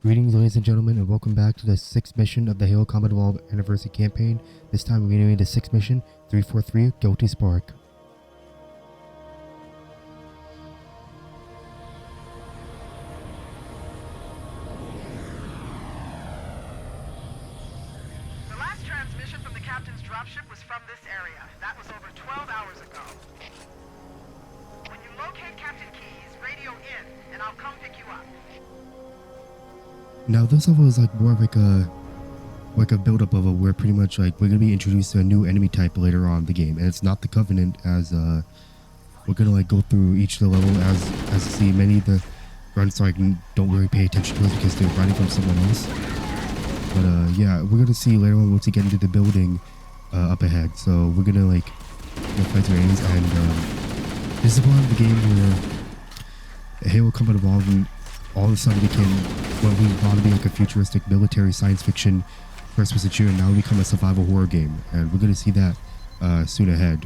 Greetings, ladies and gentlemen, and welcome back to the 6th mission of the Halo Combat Evolved Anniversary Campaign. This time we're doing the 6th mission, 343, Guilty Spark. The last transmission from the captain's dropship was from this area. That was over 12 hours ago. When you locate Captain Keyes, radio in, and I'll come pick you up. Now this level is like more of like a build-up level where pretty much like we're gonna be introduced to a new enemy type later on in the game, and it's not the Covenant, as we're gonna like go through each of the level as you see many of the grunts like don't really pay attention to us because they're running from someone else. But yeah, we're gonna see later on once we get into the building up ahead. So we're gonna like fight our enemies, and this is part of the game where Halo Combat Evolved and all of a sudden became what we thought to be like a futuristic military science fiction first-person shooter, and now become a survival horror game, and we're gonna see that soon ahead.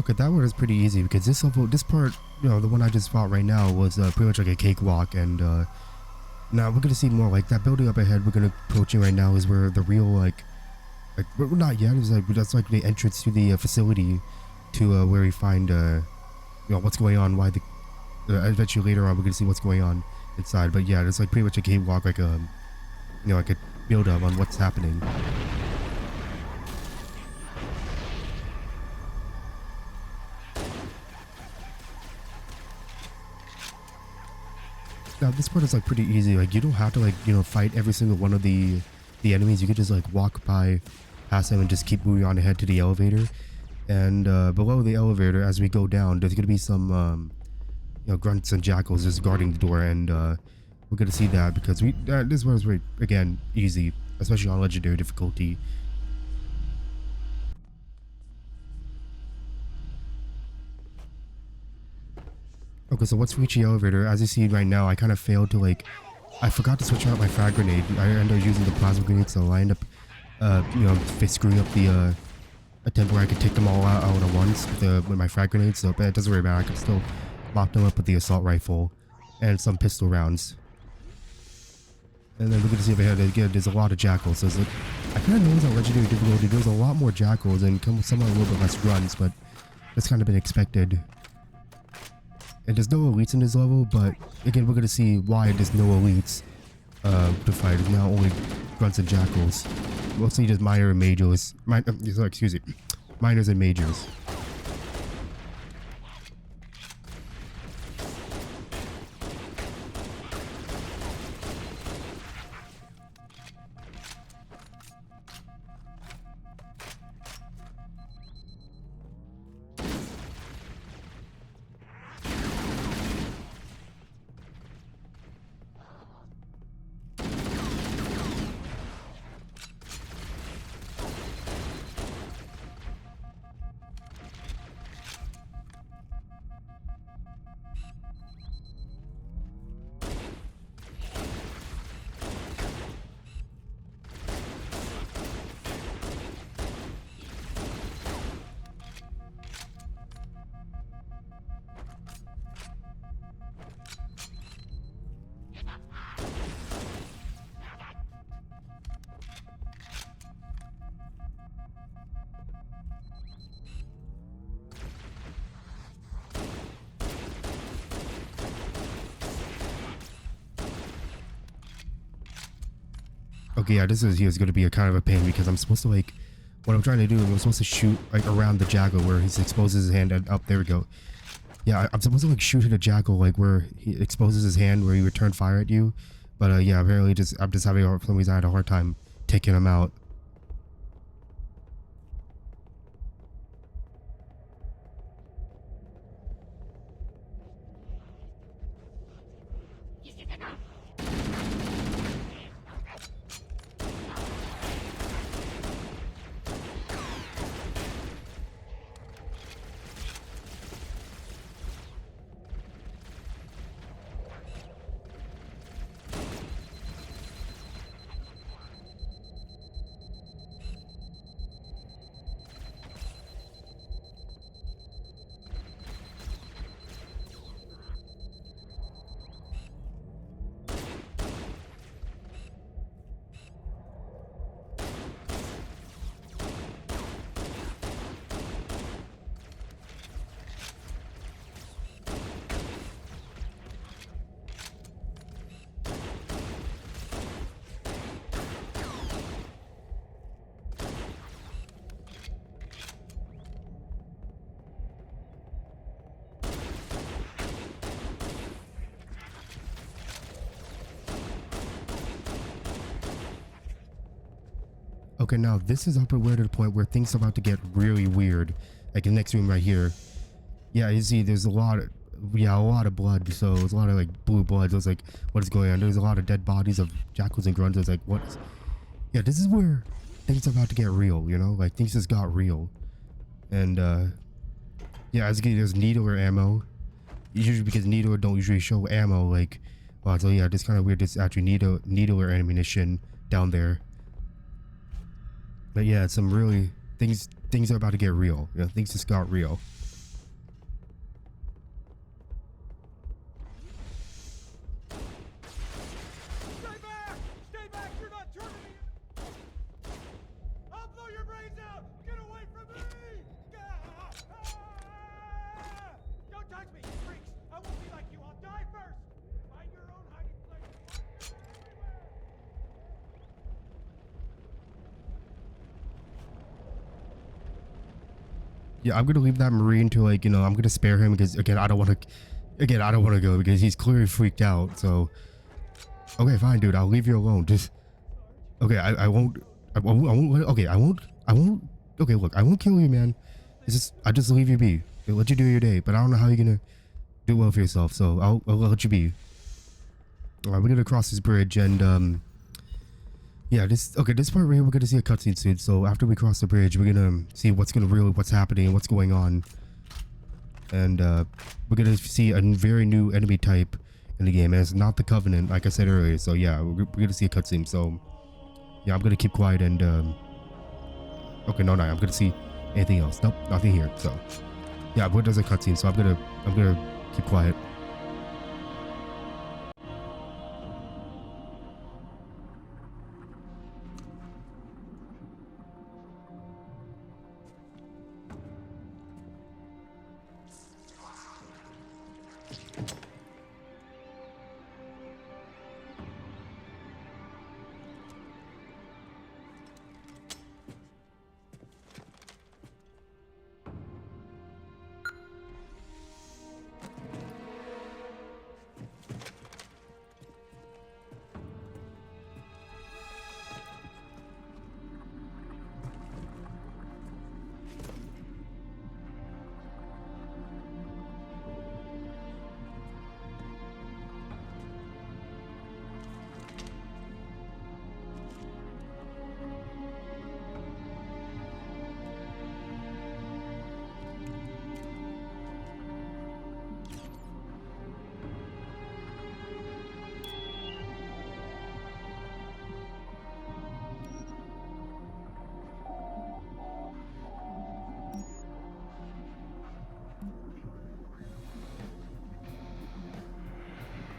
Okay, that one is pretty easy because this level, this part, you know, the one I just fought right now was pretty much like a cakewalk, and now we're gonna see more like that building up ahead. We're gonna approaching right now is where the real like we're not yet. It's like that's like the entrance to the facility to where we find you know what's going on. Why the eventually later on we're gonna see what's going on inside. But yeah, it's like pretty much a cakewalk, like a you know like a build up on what's happening. Now this part is like pretty easy. Like you don't have to like fight every single one of the enemies. You could just like walk by past them and just keep moving on ahead to the elevator. And below the elevator, as we go down, there's gonna be some you know grunts and jackals just guarding the door, and we're gonna see that because this one is very again easy, especially on legendary difficulty. Okay, so what's reaching the elevator? As you see right now, I kind of failed to like, I forgot to switch out my frag grenade. I ended up using the plasma grenade, so I end up, you know, screwing up the attempt where I could take them all out at once with my frag grenade. So, but it doesn't really matter. I can still lock them up with the assault rifle and some pistol rounds. And then we're gonna see over here again. There's a lot of jackals. So it's like, I kind of noticed on legendary difficulty there's a lot more jackals and some a little bit less grunts, but that's kind of been expected. And there's no elites in this level, but again, we're gonna see why there's no elites to fight. It's now only grunts and jackals. Mostly just minor and majors. Excuse me, minors and majors. Okay, yeah, this is gonna be a kind of a pain because I'm supposed to like, what I'm trying to do, I'm supposed to shoot like around the jackal where he exposes his hand and up, there we go. Yeah, I'm supposed to like shoot at a jackal like where he exposes his hand where he return fire at you. But yeah, apparently I'm just having, for some reason I had a hard time taking him out. Okay, now this is up weird to the point where things are about to get really weird. Like the next room right here. Yeah, you see, there's a lot of blood. So there's a lot of like blue blood. So it's like, what is going on? There's a lot of dead bodies of jackals and grunts. It's like, what is? Yeah, this is where things are about to get real. You know, like things just got real. And yeah, as you can see, there's needler ammo. Usually because needler don't usually show ammo. Like, well, so yeah, this kind of weird. This actually needler ammunition down there. But yeah, some really things are about to get real. You know, things just got real. Stay back! Stay back! You're not turning me! I'll blow your brains out! Get away from me! Don't touch me, freaks! I won't be like you. I'll die first! Find your own hiding place. Yeah, I'm gonna leave that Marine to like, you know, I'm gonna spare him because again, I don't want to go because he's clearly freaked out. So, okay, fine, dude, I'll leave you alone. Just, okay, I won't, okay, I won't, okay, look, I won't kill you, man. It's just, I just leave you be. I'll let you do your day, but I don't know how you're gonna do well for yourself, so I'll let you be. All right, we're gonna cross this bridge and, yeah, this part right here, we're gonna see a cutscene soon. So after we cross the bridge, we're gonna see what's happening, what's going on, and we're gonna see a very new enemy type in the game, and it's not the Covenant, like I said earlier. So yeah, we're gonna see a cutscene. So yeah, I'm gonna keep quiet and okay, no, I'm gonna see anything else. Nope, nothing here. So yeah, what does a cutscene? So I'm gonna keep quiet.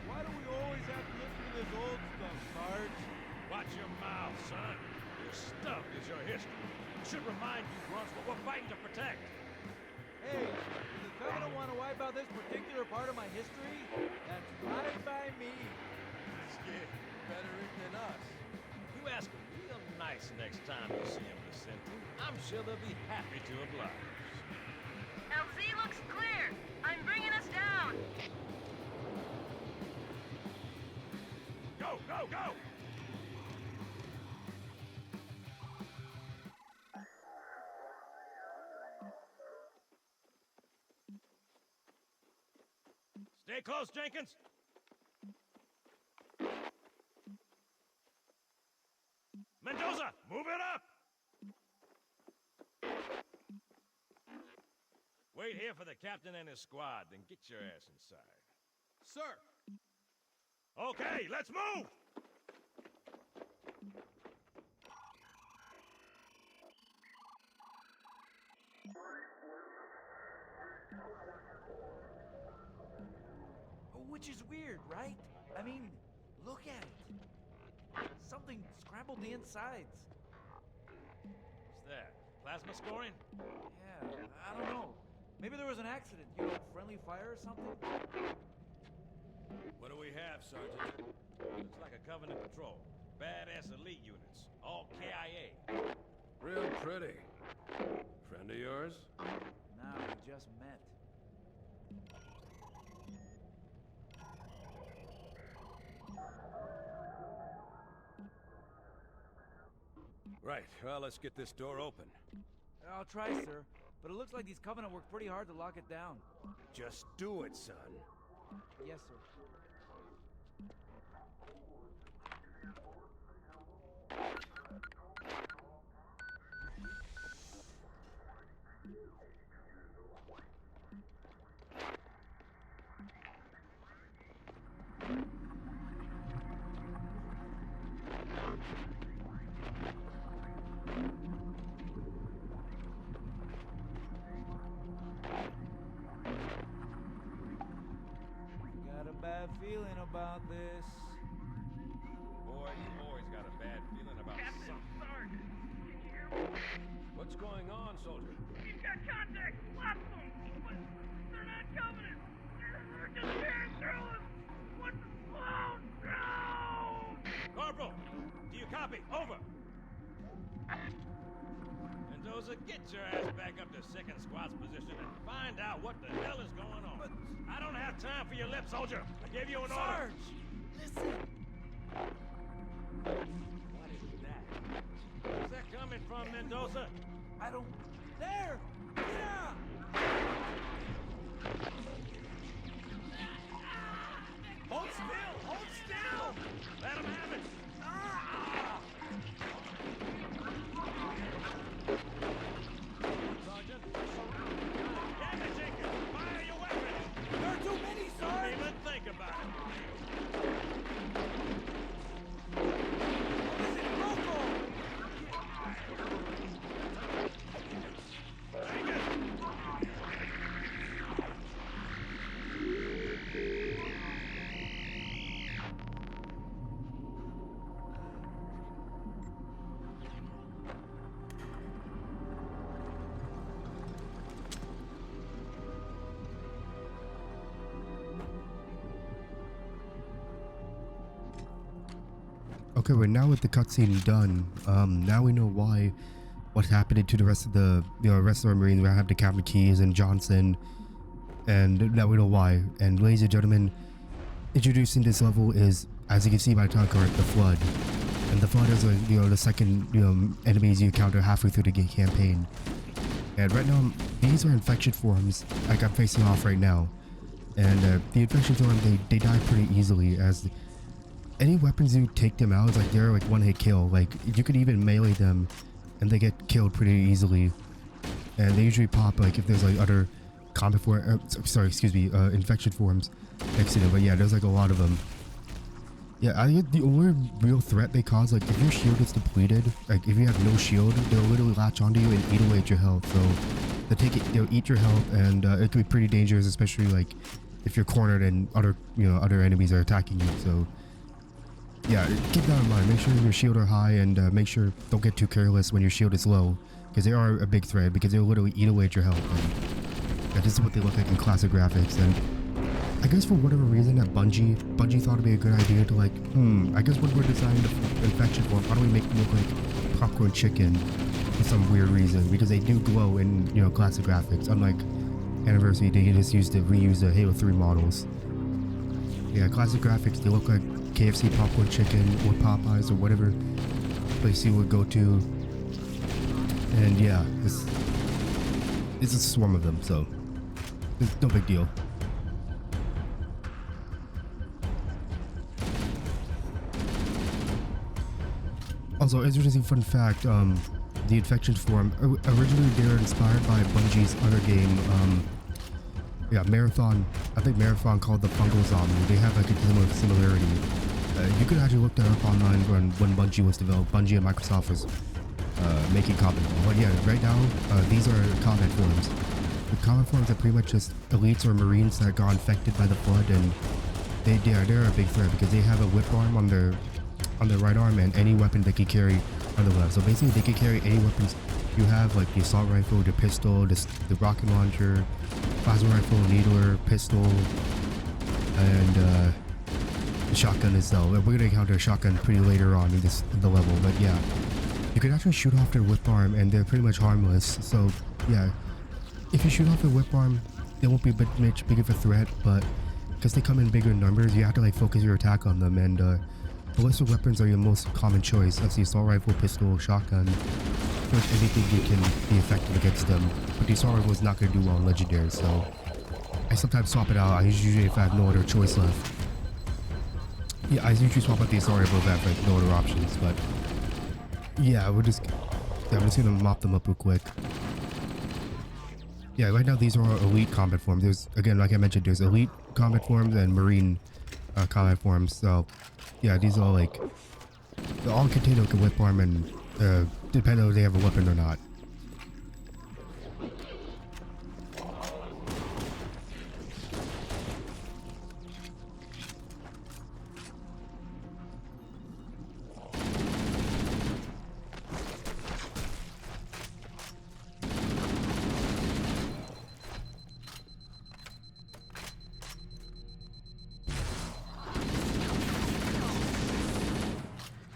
Why do we always have to listen to this old stuff, Sarge? Watch your mouth, son. This stuff is your history. It should remind you, grunts, what we're fighting to protect. Hey, does the Covenant want to wipe out this particular part of my history? That's fine by me. Yeah. Better it than us. You ask them real nice next time you see them, Vicente. I'm sure they'll be happy to oblige. LZ looks clear. I'm bringing us down. Go, go, go! Stay close, Jenkins. Mendoza, move it up! Wait here for the captain and his squad, then get your ass inside. Sir! Okay, let's move! Which is weird, right? I mean, look at it. Something scrambled the insides. What's that? Plasma scoring? Yeah, I don't know. Maybe there was an accident, you know, friendly fire or something? What do we have, Sergeant? Looks like a Covenant patrol. Badass elite units. All KIA. Real pretty. Friend of yours? Nah, we just met. Right, well, let's get this door open. I'll try, sir. But it looks like these Covenant worked pretty hard to lock it down. Just do it, son. Yes, sir. Got a bad feeling about this. Boy, you always got a bad feeling about something. Sarge, can you hear me? What's going on, soldier? We've got contact. Lots of them. But they're not Covenant. They're just tearing through us. What the... Oh, no! Corporal, do you copy? Over. Mendoza, get your ass back up to second squad's position and find out what the hell is going on. But- I don't have time for your lip, soldier. I gave you an order. Sarge! Listen! What is that? Where's that coming from, Mendoza? I don't... There! Yeah! Hold still! Hold still! Let him have it! Sergeant, damn it, Jenkins! Fire your weapons! There are too many, Don't Sarge! even think about it. What is it, local? Okay, we're now with the cutscene done. Now we know why, what's happening to the rest of the, rest of our Marines. We have the Captain Keyes and Johnson, and now we know why. And ladies and gentlemen, introducing this level is, as you can see by the time card, the Flood. And the Flood is, the second, enemies you encounter halfway through the campaign. And right now, these are infection forms, like I'm facing off right now. And the infection form, they die pretty easily, as any weapons you take them out, it's like they're like one hit kill. Like you could even melee them and they get killed pretty easily. And they usually pop like if there's like other combat form, infection forms next to them. But yeah, there's like a lot of them. Yeah, I think the only real threat they cause, like if your shield is depleted, like if you have no shield, they'll literally latch onto you and eat away at your health. So they'll eat your health, and it can be pretty dangerous, especially like if you're cornered and other enemies are attacking you. So yeah, keep that in mind. Make sure your shield are high, and make sure don't get too careless when your shield is low, because they are a big threat, because they'll literally eat away at your health. And yeah, this is what they look like in classic graphics. And I guess for whatever reason that Bungie thought it'd be a good idea to like, I guess when we're designing the infection form, why don't we make them look like popcorn chicken for some weird reason? Because they do glow in, classic graphics. Unlike Anniversary, they just reuse the Halo 3 models. Yeah, classic graphics, they look like KFC popcorn chicken or Popeyes or whatever place you would go to. And yeah, it's a swarm of them, so it's no big deal. Also, interesting fun fact, the infection form, originally they were inspired by Bungie's other game, Marathon. I think Marathon called the Fungal Zombie. They have like a similarity. You could actually look that up online when Bungie was developed. Bungie and Microsoft was making combat. But yeah, right now, these are combat forms. The combat forms are pretty much just elites or Marines that got infected by the Flood, and they're a big threat because they have a whip arm on their right arm and any weapon they can carry on the left. So basically, they can carry any weapons you have, like the assault rifle, the pistol, the rocket launcher, plasma rifle, needler, pistol, and the shotgun itself. We're gonna encounter a shotgun pretty later on in the level, but yeah, you can actually shoot off their whip arm and they're pretty much harmless. So yeah, if you shoot off their whip arm, they won't be much big of a threat, but because they come in bigger numbers, you have to like focus your attack on them, and ballistic weapons are your most common choice. That's the assault rifle, pistol, shotgun. Pretty much anything you can be effective against them. But the assault rifle is not going to do well in legendary, so I sometimes swap it out. I usually, if I have no other choice left. Yeah, I usually swap out the assault rifle if I have like no other options. But yeah, I'm just gonna mop them up real quick. Yeah, right now these are all elite combat forms. There's, again, like I mentioned, there's elite combat forms and marine combat forms. So yeah, these are like, they all contain like a whip arm and depending on if they have a weapon or not.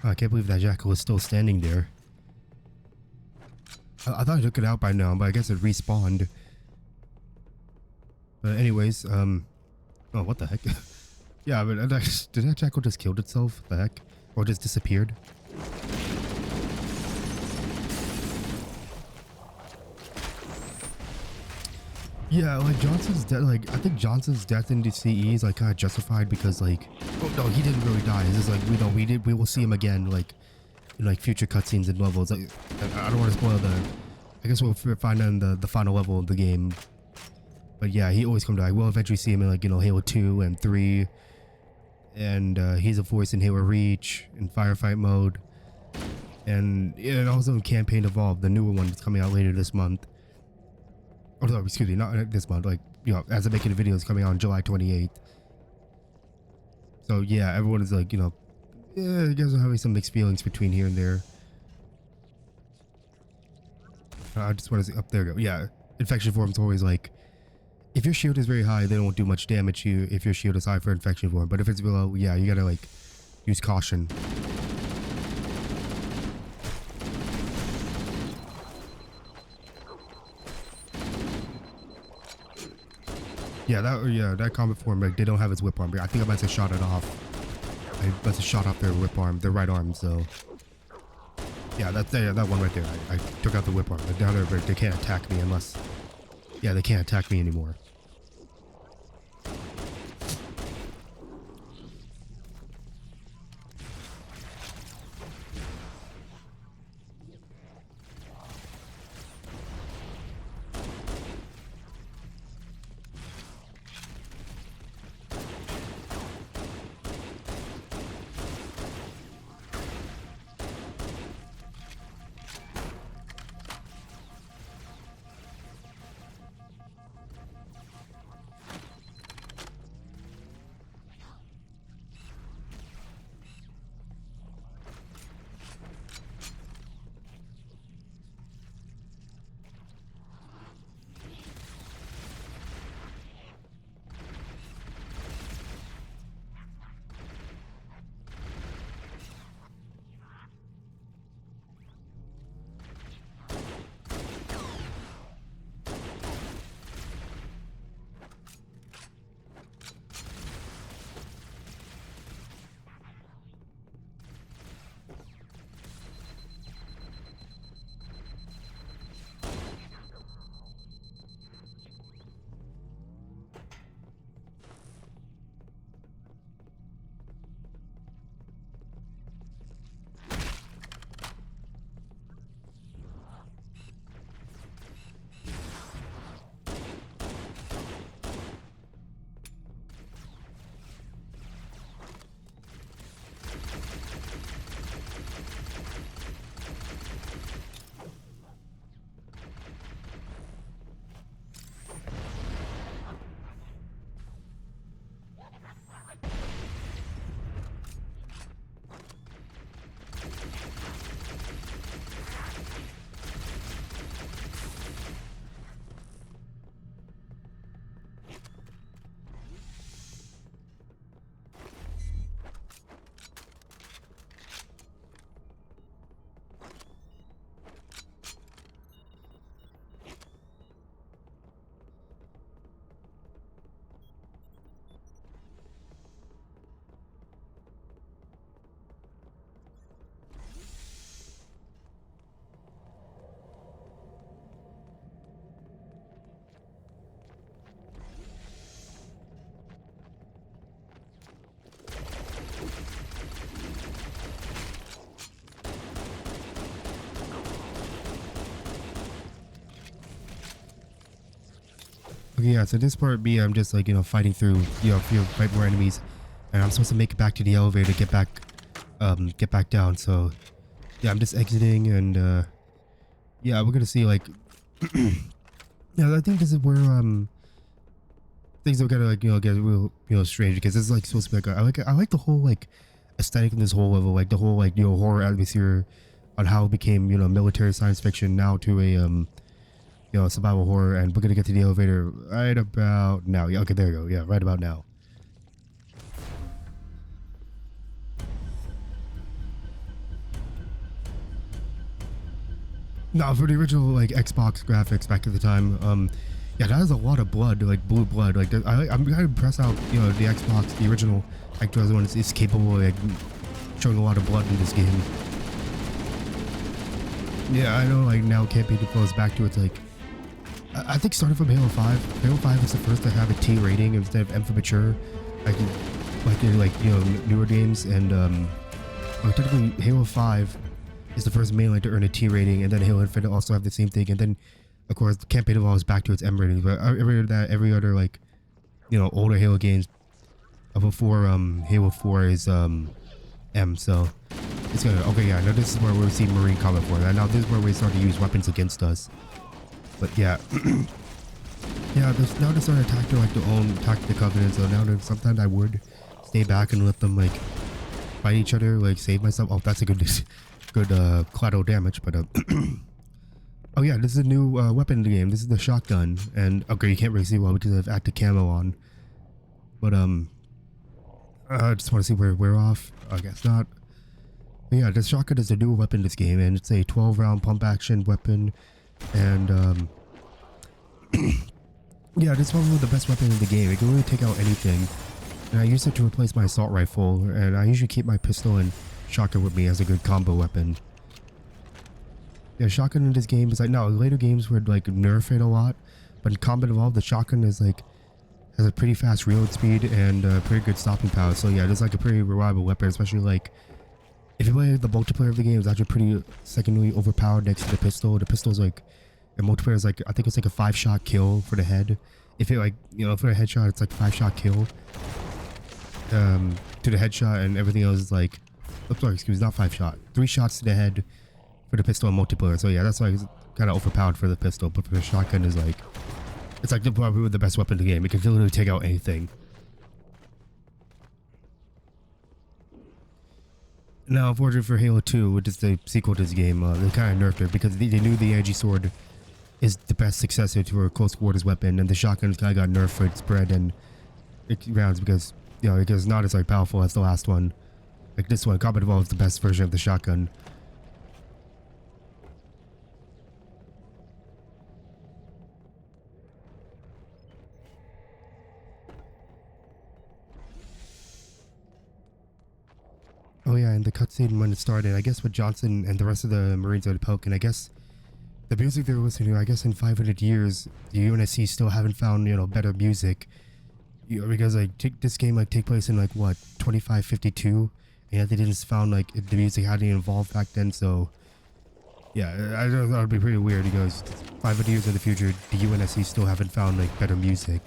Oh, I can't believe that jackal is still standing there. I thought I took it out by now, but I guess it respawned. But anyways, oh, what the heck? Yeah, but did that jackal just killed itself? The heck? Or just disappeared? Yeah, like Johnson's death, like I think Johnson's death in the CE is like kind of justified because like, oh no, he didn't really die. It's just like we will see him again like in like future cutscenes and levels. Like I don't want to spoil the. I guess we'll find out in the final level of the game. But yeah, he always come back. We'll eventually see him in like Halo 2 and 3, and he's a voice in Halo Reach in firefight mode, and also in Campaign Evolved, the newer one that's coming out later this month. Oh no, excuse me, not this month. Like as I'm making the video, it's coming out on July 28th. So yeah, everyone is like, yeah, you guys are having some mixed feelings between here and there. I just want to see, up there. Go. Yeah, infection form's always like, if your shield is very high, they don't do much damage to you. If your shield is high for infection form, but if it's below, yeah, you gotta like use caution. Yeah, that combat form, like they don't have its whip arm. I think I must have shot it off. I must have shot off their whip arm, their right arm. So yeah, that one right there. I took out the whip arm. But now they can't attack me unless, yeah, they can't attack me anymore. Okay, yeah, so this part B, I'm just like, fighting through, fight more enemies. And I'm supposed to make it back to the elevator to get back down. So, yeah, I'm just exiting and, yeah, we're gonna see, like, yeah, I think this is where, things are gonna, like, get real, strange because this is, like, supposed to be, like, I like the whole, like, aesthetic in this whole level, like, the whole, like, horror atmosphere on how it became, military science fiction now to a, survival horror, and we're gonna get to the elevator right about now. Yeah, okay, there you go. Yeah, right about now. No, for the original like Xbox graphics back at the time, yeah, that is a lot of blood, like blue blood. Like I'm kind of impressed how the Xbox, the original Xbox one is capable of like, showing a lot of blood in this game. Yeah, I know. Like now, campaign flows back to its like. I think starting from Halo 5. Halo 5 is the first to have a T rating instead of M for mature. Newer games, and technically Halo 5 is the first mainline to earn a T rating, and then Halo Infinite also have the same thing, and then of course the campaign evolves back to its M rating. But every other like older Halo games before Halo 4 is M. So it's gonna okay, yeah. Now this is where we're seeing Marine combat for that. Now this is where we start to use weapons against us. But yeah, yeah. Now they're starting to attack the Covenant. So now sometimes I would stay back and let them like fight each other, like save myself. Oh, that's a good collateral damage. But oh yeah, this is a new weapon in the game. This is the shotgun, and okay, you can't really see well because I have active camo on. But I just want to see where we're off. I guess not. But yeah, this shotgun is a new weapon in this game, and it's a 12-round pump action weapon. And yeah, this is probably the best weapon in the game. It can really take out anything. And I use it to replace my assault rifle, and I usually keep my pistol and shotgun with me as a good combo weapon. Yeah, shotgun in this game is like, no, later games would like nerf it a lot, but in Combat Evolved, the shotgun is like has a pretty fast reload speed and pretty good stopping power. So yeah, it's like a pretty reliable weapon, especially like if you play the multiplayer of the game, it's actually pretty secondly overpowered next to the pistol. The pistol's like, in multiplayer is like, I think it's like a 5-shot kill for the head. If it like, for a headshot, it's like 5-shot kill. To the headshot, and everything else is like, oh, sorry, excuse me, not 5-shot. 3 shots to the head for the pistol in multiplayer. So yeah, that's why it's kind of overpowered for the pistol, but for the shotgun is like, it's like probably the best weapon in the game. It can literally take out anything. Now, unfortunately for Halo 2, which is the sequel to this game, they kind of nerfed it because they knew the energy sword is the best successor to a close quarters weapon, and the shotgun kind of got nerfed for its spread and its rounds because it's not as like powerful as the last one. Like this one, Combat Evolved is the best version of the shotgun. Oh yeah, and the cutscene when it started, I guess with Johnson and the rest of the Marines at Poke, and I guess the music they were listening to, I guess in 500 years, the UNSC still haven't found, better music. Because like this game like take place in like what 2552, and yet they didn't found like the music hadn't evolved back then. So yeah, I thought it would be pretty weird because 500 years in the future, the UNSC still haven't found like better music.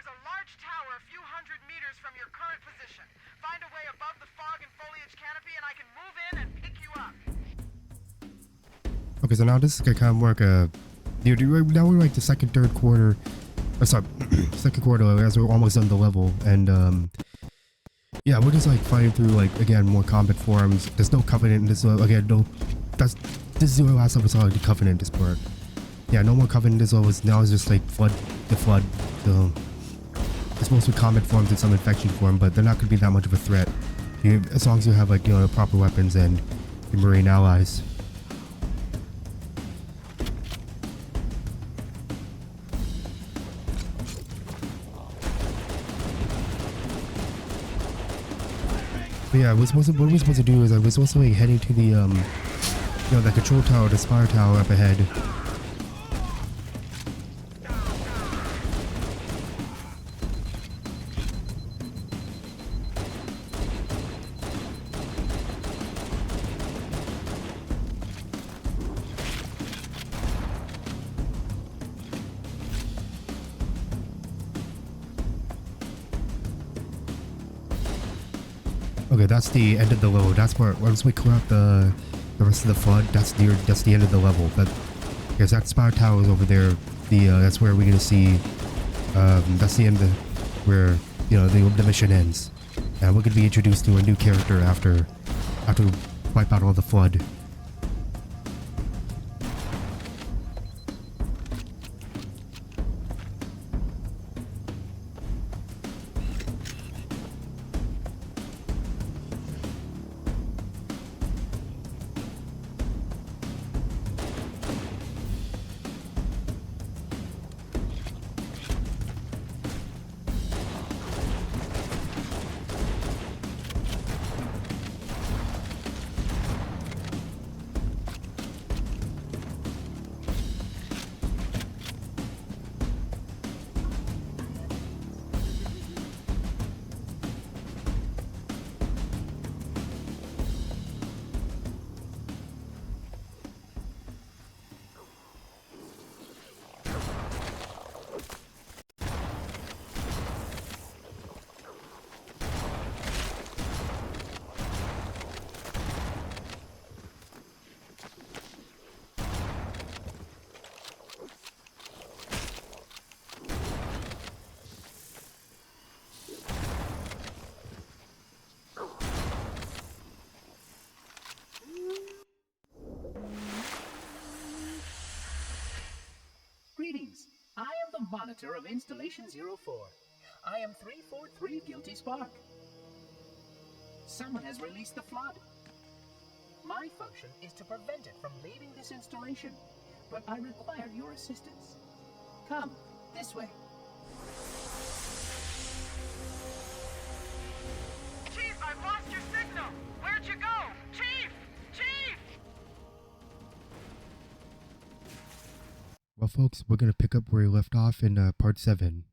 a large tower a few hundred meters from your current position. Find a way above the fog and foliage canopy and I can move in and pick you up. Okay, so now this is gonna kind of work. Now we're like the second, third quarter. Sorry, second quarter as we're almost on the level, and yeah, we're just like fighting through like again more combat forms. There's no covenant in this level. Again, no. This is the last time we saw the covenant this part. Yeah, no more covenant this level. Now it's just like the flood. It's mostly combat forms and some infection form, but they're not gonna be that much of a threat. As long as you have like the proper weapons and your marine allies. But yeah, what we're supposed to do is we're supposed to be heading to the the control tower, the spire tower up ahead. Okay, that's the end of the level. That's where once we clear out the rest of the flood, that's the end of the level. Because that spire tower is over there. That's where we're gonna see. That's the end of where the mission ends, and we're gonna be introduced to a new character after we wipe out all the flood. Greetings. I am the monitor of Installation 04. I am 343 Guilty Spark. Someone has released the flood. My function is to prevent it from leaving this installation, but I require your assistance. Come, this way. Chief, I've lost your signal. Where'd you go? Chief! Chief! Well, folks, we're gonna pick up where we left off in part 7.